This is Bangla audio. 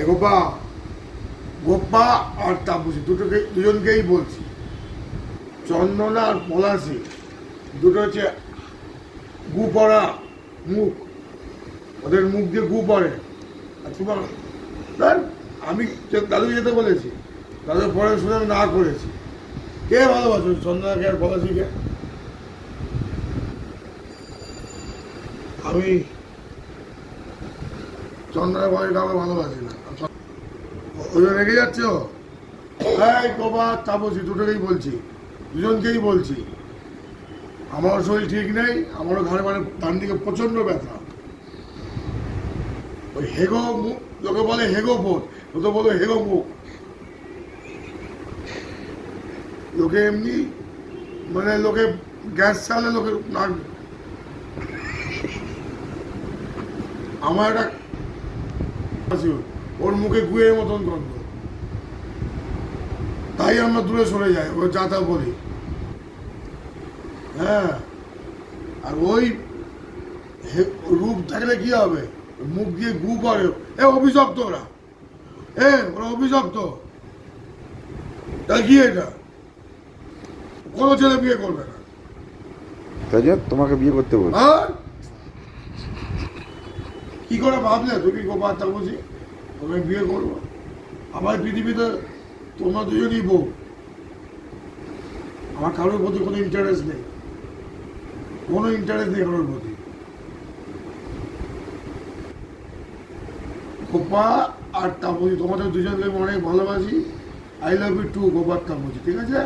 গোপা গোপা আর তাপসী দুজনকেই বলছি, চন্দনা আর পলাশী দুটো হচ্ছে গু পড়া মুখ, ওদের মুখ দিয়ে গু পড়ে। আর তোমার আমি দাদুকে যেতে বলেছি, দাদু পড়ে শুনে না করেছি। কে ভালোবাসো চন্দনাকে আর পলাশীকে? আমি চন্দনের বয়স কাউকে ভালোবাসি না। ওই রেগে যাচ্ছ? হ্যাঁ গোপা তাপসী দুটোকেই বলছি, দুজনকেই বলছি, আমারও শরীর ঠিক নেই, আমারও ঘরে মানে ডান দিকে প্রচন্ড ব্যথা। ওই হেগো মুখ, লোকে বলে হেগো পোত, ও তো বলো হেগো মুখ। লোকে এমনি মানে লোকে গ্যাস চালে লোকে না, আমার একটা ওর মুখে গুয়ের মতন গন্ধ, তাই আমরা দূরে সরে যাই, ও যা তা বলি। হ্যাঁ, আর ওই রূপ থাকলে কি হবে, মুখ দিয়ে গু করে। অভিশপ্ত ওরা, ওরা অভিশপ্ত। তাই কি এটা কোনো ছেলে বিয়ে করবে না। তাই যে তোমাকে বিয়ে করতে বল। কি করে ভাবলে তুমি গোপাল তাপসী তোমাকে বিয়ে করবো? আমার পৃথিবীতে তোমরা দুজনই বউ, আমার কারোর প্রতি কোনো ইন্টারেস্ট নেই, কোনো ইন্টারেস্ট নেই কারোর প্রতি। গোপা আর তাপসী তোমাদের দুজনকে অনেক ভালোবাসি। I love you too Gopal Tapasi, ঠিক আছে?